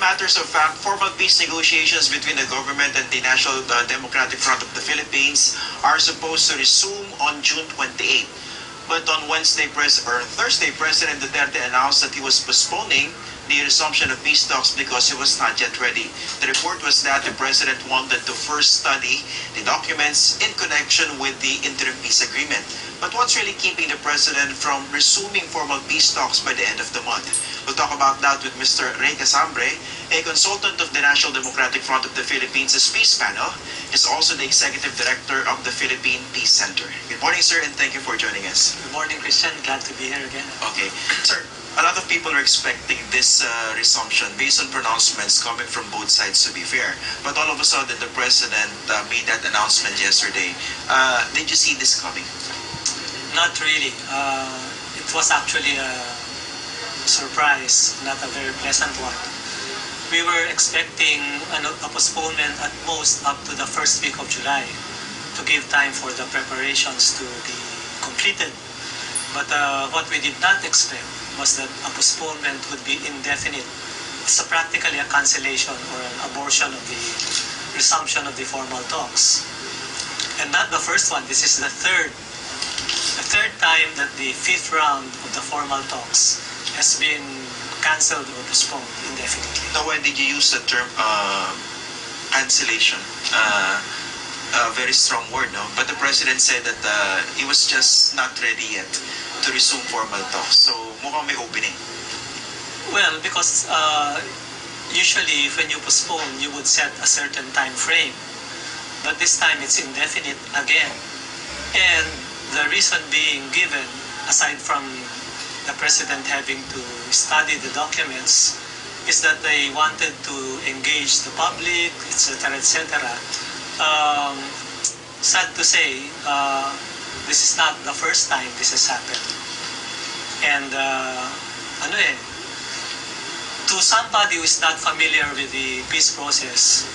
matters of fact, formal peace negotiations between the government and the National Democratic Front of the Philippines are supposed to resume on June 28. But on Thursday, President Duterte announced that he was postponing the resumption of peace talks because he was not yet ready. The report was that the president wanted to first study the documents in connection with the interim peace agreement. But what's really keeping the president from resuming formal peace talks by the end of the month? We'll talk about that with Mr. Ray Casambre, a consultant of the National Democratic Front of the Philippines' Peace Panel. Is also the executive director of the Philippine Peace Center. Good morning, sir, and thank you for joining us. Good morning, Christian. Glad to be here again. Okay. Sir, a lot of people are expecting this resumption based on pronouncements coming from both sides, to be fair. But all of a sudden, the president made that announcement yesterday. Did you see this coming? Not really. It was actually a surprise, not a very pleasant one. We were expecting a postponement at most up to the first week of July to give time for the preparations to be completed. But what we did not expect was that a postponement would be indefinite. It's practically a cancellation or an abortion of the resumption of the formal talks. And not the first one, this is the third time that the fifth round of the formal talks has been cancelled or postponed indefinitely. Now, when did you use the term cancellation? Very strong word, no? But the president said that he was just not ready yet to resume formal talks. So, mukhang may opening. Well, because usually when you postpone, you would set a certain time frame. But this time it's indefinite again. And the reason being given, aside from the president having to study the documents, is that they wanted to engage the public, etc., etc. Sad to say, this is not the first time this has happened. And to somebody who is not familiar with the peace process,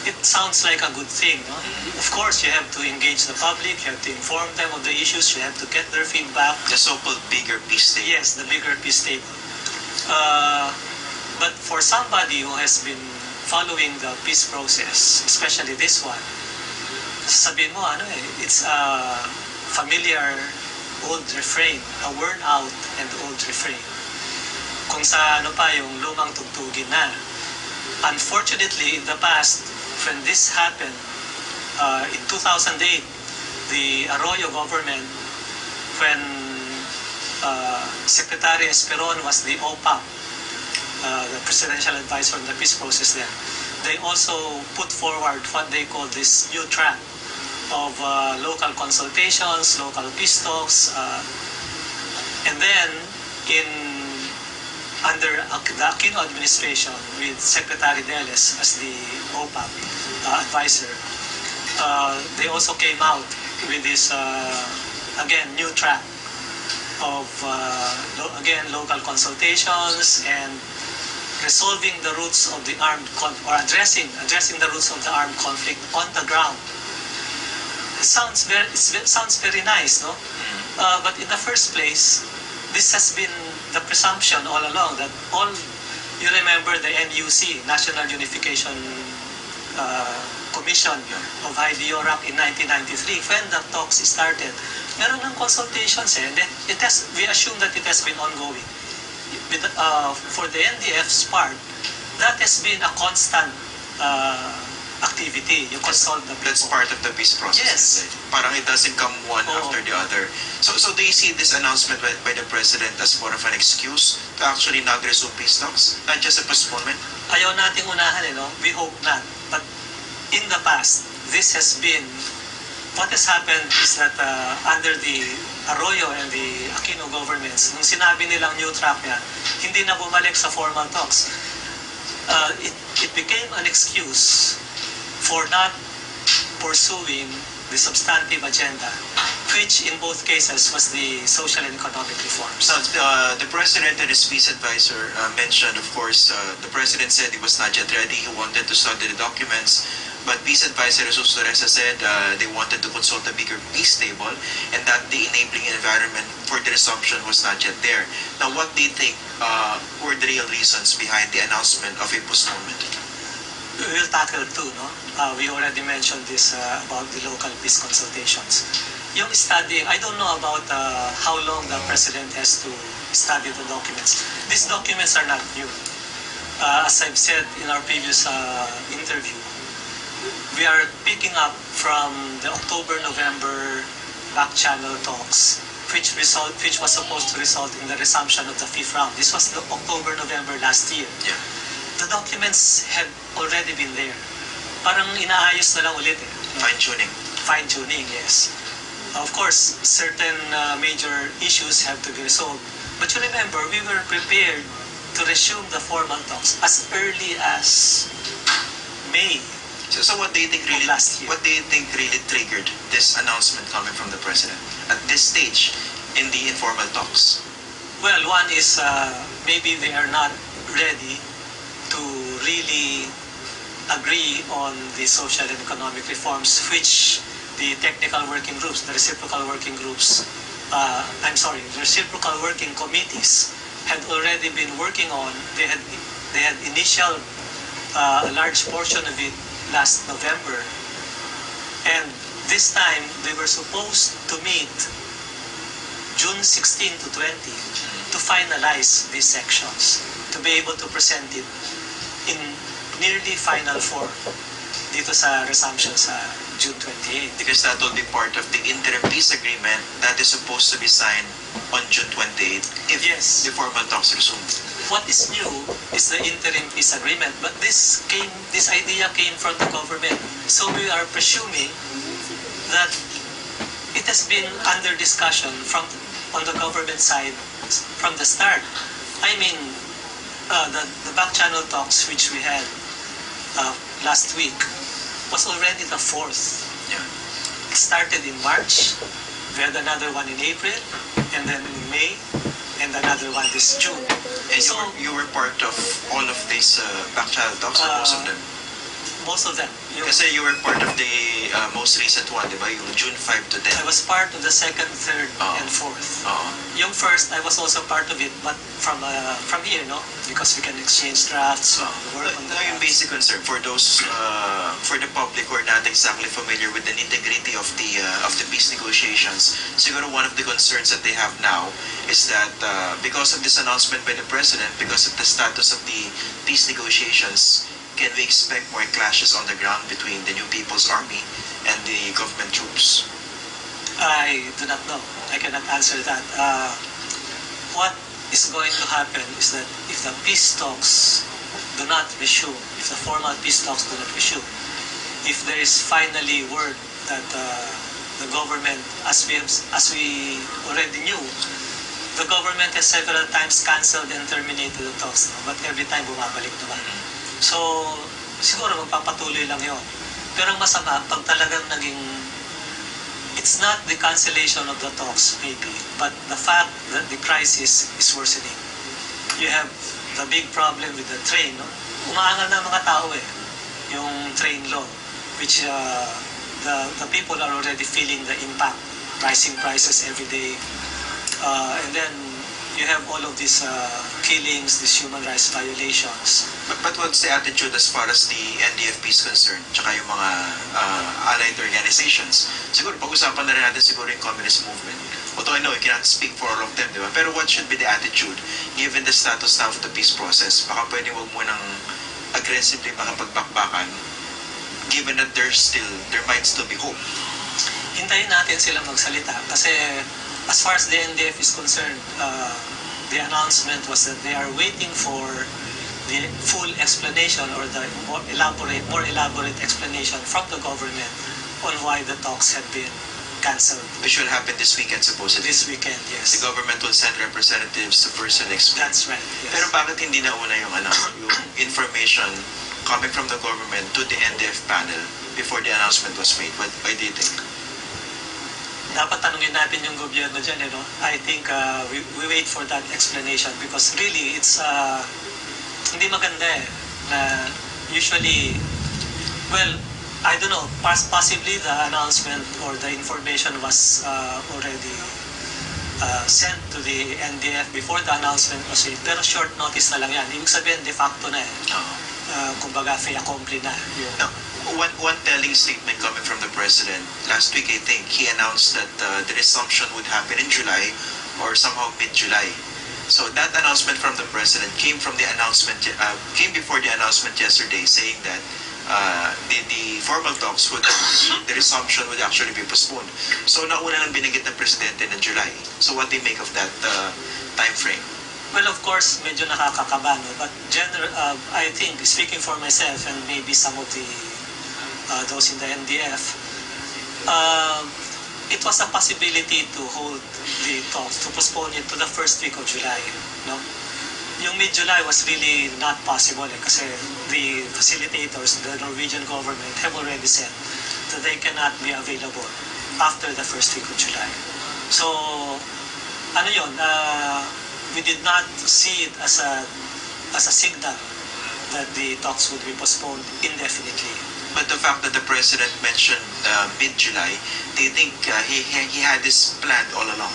it sounds like a good thing, no? Of course, you have to engage the public, you have to inform them of the issues, you have to get their feedback. The so-called bigger peace table. Yes, the bigger peace table. But for somebody who has been following the peace process, especially this one, sabihin mo, it's a familiar old refrain, a worn out and old refrain. Kung sa yung lumang tugtugin na. Unfortunately, in the past, when this happened, in 2008, the Arroyo government, when Secretary Esperon was the OPAP, the presidential advisor on the peace process then, they also put forward what they call this new track of local consultations, local peace talks, and then under the Aquino administration with Secretary Deles as the OPAP advisor, they also came out with this, again, new track of, local consultations and resolving the roots of the armed conflict, or addressing the roots of the armed conflict on the ground. It sounds very nice, no? But in the first place, this has been the presumption all along that you remember the NUC, National Unification Commission of IDORAC in 1993, when the talks started. Meron ng consultations and then we assume that it has been ongoing. For the NDF's part, that has been a constant activity. You consult the people. That's part of the peace process. Yes. Parang it doesn't come one after the other. So do you see this announcement by the president as more of an excuse to actually not resume peace talks? Not just a postponement? Ayaw nating unahan, no? We hope not. But in the past, this has been, what has happened is that under the Arroyo and the Aquino governments, nung sinabi nilang new track yan, hindi na bumalik sa formal talks. It became an excuse for not pursuing the substantive agenda, which in both cases was the social and economic reforms. So the president and his peace advisor mentioned, of course, the president said he was not yet ready. He wanted to study the documents. But Peace Advisor Jesus Torres said they wanted to consult a bigger peace table and that the enabling environment for the resumption was not yet there. Now, what do you think were the real reasons behind the announcement of a postponement? We will tackle two, no? We already mentioned this about the local peace consultations. Yung studying, I don't know about how long the President has to study the documents. These documents are not new. As I've said in our previous interview, we are picking up from the October-November back channel talks, which was supposed to result in the resumption of the fifth round. This was the October-November last year. Yeah. The documents had already been there. Parang inaayos na lang ulit. Fine-tuning. Fine-tuning, yes. Of course, certain major issues have to be resolved. But you remember, we were prepared to resume the formal talks as early as May. So what do you think really last year. What do you think really triggered this announcement coming from the President at this stage in the informal talks? Well, one is maybe they are not ready to really agree on the social and economic reforms which the technical working groups, the reciprocal working groups, the reciprocal working committees had already been working on. They had initial a large portion of it last November, and this time they were supposed to meet June 16 to 20 to finalize these sections, to be able to present it in nearly final form dito sa resumption sa June 28. Because that will be part of the interim peace agreement that is supposed to be signed on June 28 if Yes. the formal talks resume. What is new is the interim peace agreement, but this idea came from the government. So we are presuming that it has been under discussion on the government side from the start. I mean, the back channel talks which we had last week was already the fourth. Yeah. It started in March, we had another one in April, and then in May, and another one this June. And So, you were part of all of these back channel talks, or most of them? most of them. Kasi you were part of the most recent one, di ba? Yung June 5 to 10. I was part of the second, third, Oo. and fourth. Oo. Yung first, I was also part of it, but from here, no? Because we can exchange drafts, work on the Now, yung drafts. basic concern for those, for the public who are not exactly familiar with the nitty-gritty of the peace negotiations, siguro one of the concerns that they have now is that because of this announcement by the President, because of the status of the peace negotiations, can we expect more clashes on the ground between the New People's Army and the government troops? I do not know. I cannot answer that. What is going to happen is that if the peace talks do not resume, if the formal peace talks do not resume, if there is finally word that the government, as we already knew, the government has several times cancelled and terminated the talks, no? But every time bumabalik naman. So, siguro magpapatuloy lang yon. Pero ang masama, pag talagang naging, it's not the cancellation of the talks, maybe, but the fact that the crisis is worsening. You have the big problem with the train, no? Umaangal na mga tao yung train law, which the people are already feeling the impact, rising prices every day. And then you have all of these killings, these human rights violations. But what's the attitude as far as the NDFP is concerned, tsaka yung mga allied organizations? Siguro, pag-usapan na rin natin siguro yung communist movement. Although I know you cannot speak for all of them, di ba? Pero what should be the attitude given the status now of the peace process? Baka pwede wag mo nang aggressively makapagbakbakan given that there might still be hope. Hintayin natin sila magsalita kasi as far as the NDF is concerned, the announcement was that they are waiting for the full explanation or the more elaborate explanation from the government on why the talks had been cancelled. Which will happen this weekend supposedly. This weekend, yes. The government will send representatives to personally explain. That's right, yes. Pero bakit hindi nauna yung yung information coming from the government to the NDF panel before the announcement was made? Why do you think? Dapat tanungin natin yung gobyerno dyan, you know? I think we wait for that explanation because really it's hindi maganda na usually, well, I don't know, possibly the announcement or the information was already sent to the NDF before the announcement was made. Pero short notice na lang yan. Ibig sabihin, de facto na eh. Kumbaga, fait accompli na. Now, one telling statement coming from the president last week, I think he announced that the resumption would happen in July or somehow mid-July. So that announcement from the president came before the announcement yesterday, saying that the formal talks the resumption would actually be postponed. So nauna nang binanggit ng presidente ng July. So what do you make of that time frame? Well, of course, medyo nakakakaba, no? But I think, speaking for myself and maybe some of the those in the NDF, it was a possibility to hold the talks, to postpone it to the first week of July. No? Yung mid-July was really not possible kasi the facilitators, the Norwegian government, have already said that they cannot be available after the first week of July. So, ano yun, we did not see it as a signal that the talks would be postponed indefinitely. But the fact that the president mentioned mid-July, do you think he had this planned all along?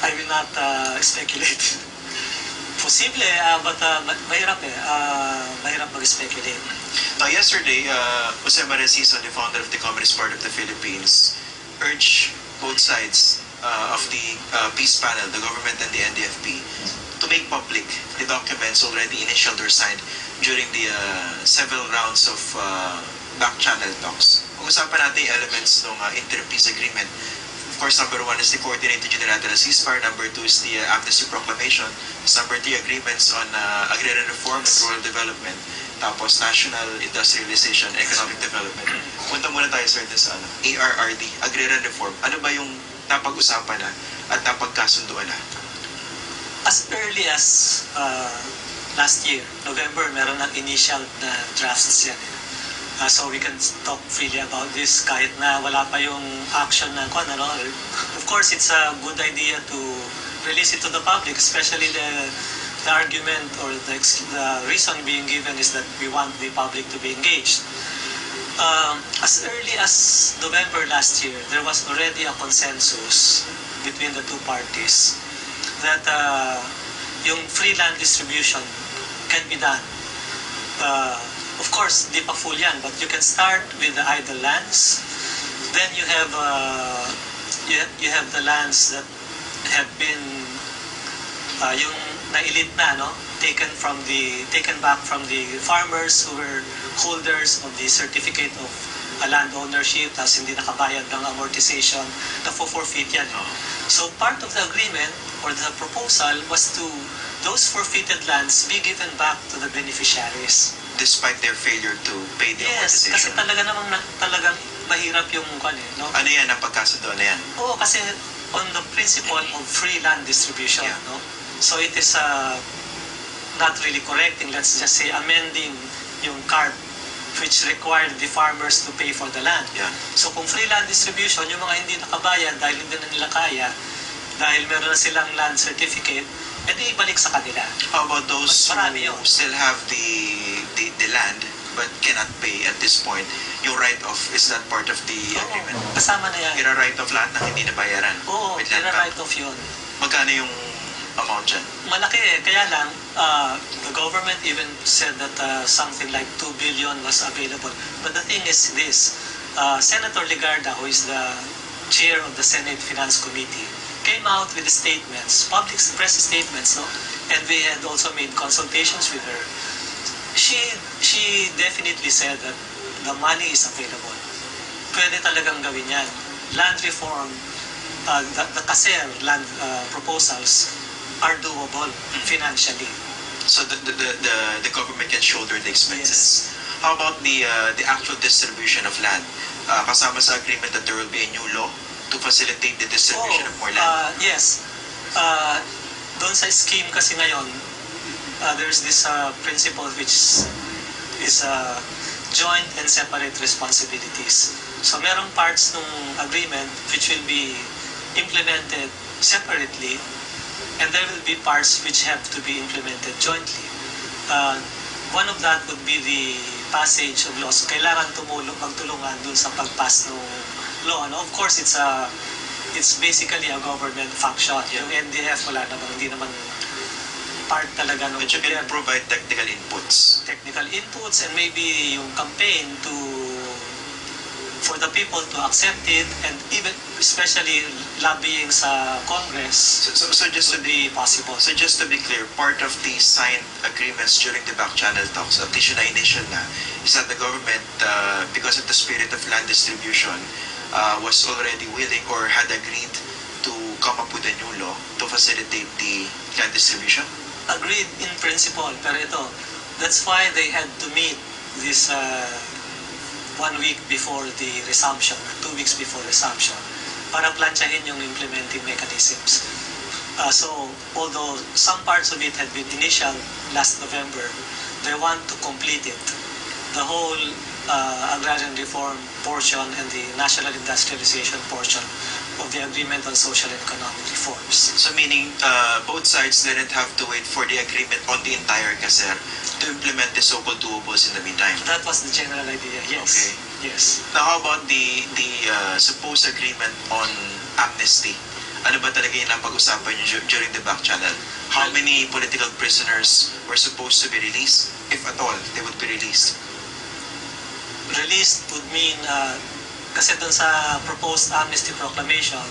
I will not speculate. Posible, but mahirap mahirap mag-speculate. Yesterday, Jose Maricison, the founder of the Communist Party of the Philippines, urged both sides of the peace panel, the government and the NDFP, to make public the documents already initialed or signed during the several rounds of back-channel talks. Pag-usapan natin yung elements ng interim peace agreement. Of course, number one is the Coordinated Unilateral Ceasefire. Number two is the Amnesty Proclamation. Number three, agreements on agrarian reform and rural development. Tapos, national industrialization, economic development. Punta muna tayo, sir, sa ARRD, agrarian reform. Ano ba yung napag-usapan na at napagkasunduan na? As early as last year, November, meron ng initial na drafts yan. So we can talk freely about this kahit na wala pa yung action na kung ano. Of course, it's a good idea to release it to the public, especially the argument or the reason being given is that we want the public to be engaged. As early as November last year, there was already a consensus between the two parties that yung free land distribution can be done. Of course, di pa full yan, but you can start with the idle lands. Then you have you have the lands that have been yung na-elite na, no? taken back from the farmers who were holders of the certificate of land ownership, tapos hindi nakabayad ng amortization, na forfeit yan. So part of the agreement or the proposal was to those forfeited lands be given back to the beneficiaries. Despite their failure to pay the amortization. Yes, kasi talagang mahirap yung no? Ano yan, ang pagkasunduan na yan? Oo, kasi on the principle of free land distribution, yeah. No? So it is not really correcting, let's just say amending yung CARP which required the farmers to pay for the land. Yeah. So kung free land distribution, yung mga hindi nakabayad dahil hindi na nila kaya, dahil meron na silang land certificate, edi ibalik sa kanila. How about those who still have the land but cannot pay at this point? Yung write-off, is that part of the agreement? Kasama na yan. Ira-write-off lahat ng hindi nabayaran? Oo, ira-write-off yun. Magkano yung amount dyan? Malaki kaya lang, the government even said that something like 2 billion was available. But the thing is this, Senator Legarda, who is the chair of the Senate Finance Committee, came out with statements, public press statements, no? And we had also made consultations with her. She definitely said that the money is available. Pwede talagang gawin yan. Land reform, the CASER land proposals are doable financially. So the government can shoulder the expenses. Yes. How about the actual distribution of land? Kasama sa agreement that there will be a new law to facilitate the distribution of more land? Yes. Doon sa scheme kasi ngayon, there's this principle which is joint and separate responsibilities. So merong parts ng agreement which will be implemented separately, and there will be parts which have to be implemented jointly. One of that would be the passage of laws. So, kailangan magtulungan dun sa pag-pass ng law. Of course, it's basically a government function. Yung NDF, hindi naman part talaga ng But you can provide technical inputs. Technical inputs and maybe yung campaign for the people to accept it, and even especially lobbying sa Congress So just to be possible. So just to be clear, part of the signed agreements during the back channel talks, at least yung initial na, is that the government, because of the spirit of land distribution, was already willing or had agreed to come up with a new law to facilitate the land distribution? Agreed in principle, pero that's why they had to meet this 1 week before the resumption, 2 weeks before resumption, para plansyahin yung implementing mechanisms. So, although some parts of it had been initial last November, they want to complete it. The whole agrarian reform portion and the national industrialization portion of the agreement on social and economic reforms. So meaning both sides didn't have to wait for the agreement on the entire KASER to implement the so-called doables in the meantime? That was the general idea, yes. Okay. Yes. Now how about the supposed agreement on amnesty? Ano ba talaga yung napag-usapan nyo during the back channel? How many political prisoners were supposed to be released? If at all, they would be released? Released would mean, kasi dun sa proposed amnesty proclamation,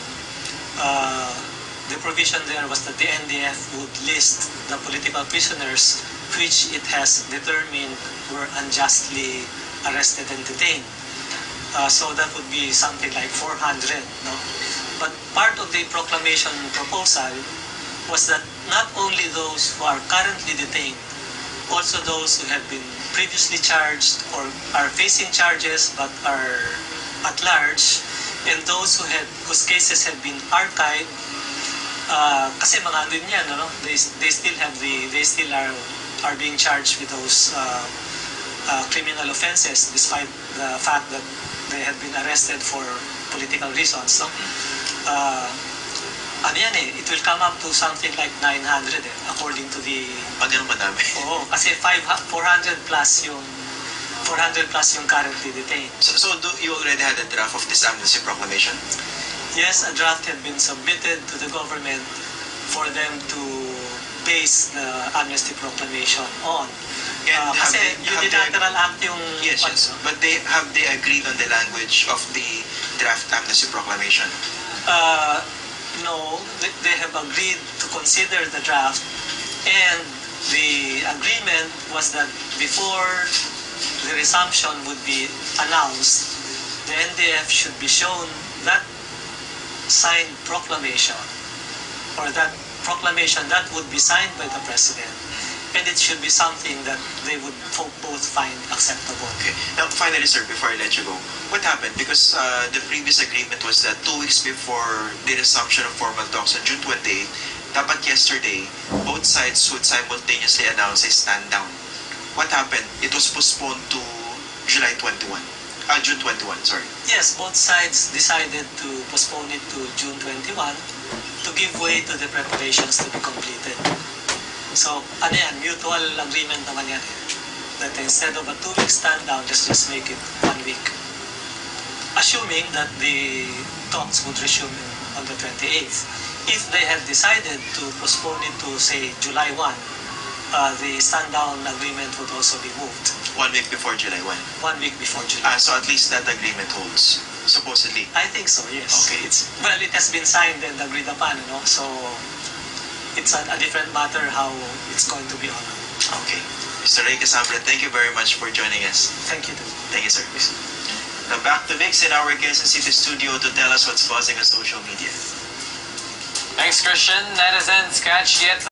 the provision there was that the NDF would list the political prisoners which it has determined were unjustly arrested and detained. So that would be something like 400. No? But part of the proclamation proposal was that not only those who are currently detained, also those who have been previously charged or are facing charges but are at large, and those whose cases have been archived, kasi mga ano yan, no? They still are being charged with those criminal offenses despite the fact that they have been arrested for political reasons. No? Ano yan it will come up to something like 900 according to the... Ganun madami? Oo, kasi 400 plus yung currently detained. So do you already had a draft of this amnesty proclamation? Yes, a draft had been submitted to the government for them to base the amnesty proclamation on. And Kasi unilateral act yung... Yes. But have they agreed on the language of the draft amnesty proclamation? No, they have agreed to consider the draft, and the agreement was that before the resumption would be announced, the NDF should be shown that signed proclamation, or that proclamation that would be signed by the President, and it should be something that they would both find acceptable. Okay. Now, finally, sir, before I let you go, what happened? Because the previous agreement was that 2 weeks before the resumption of formal talks on June 28, dapat yesterday, both sides would simultaneously announce a stand down. What happened? It was postponed to June 21, sorry. Yes, both sides decided to postpone it to June 21 to give way to the preparations to be completed. So, ano yan, mutual agreement naman yan. That instead of a 2-week stand down, just make it 1 week. Assuming that the talks would resume on the 28th. If they had decided to postpone it to, say, July 1, the stand down agreement would also be moved. 1 week before July 1? 1 week before July. So at least that agreement holds, supposedly? I think so, yes. Okay. Well, it has been signed and agreed upon, so it's a different matter how it's going to be honored. Okay. Mr. Ray Casambra, thank you very much for joining us. Thank you too. Thank you, sir. Now back to Vix in our Quezon City studio to tell us what's buzzing on social media. Thanks, Christian. Netizens catch yet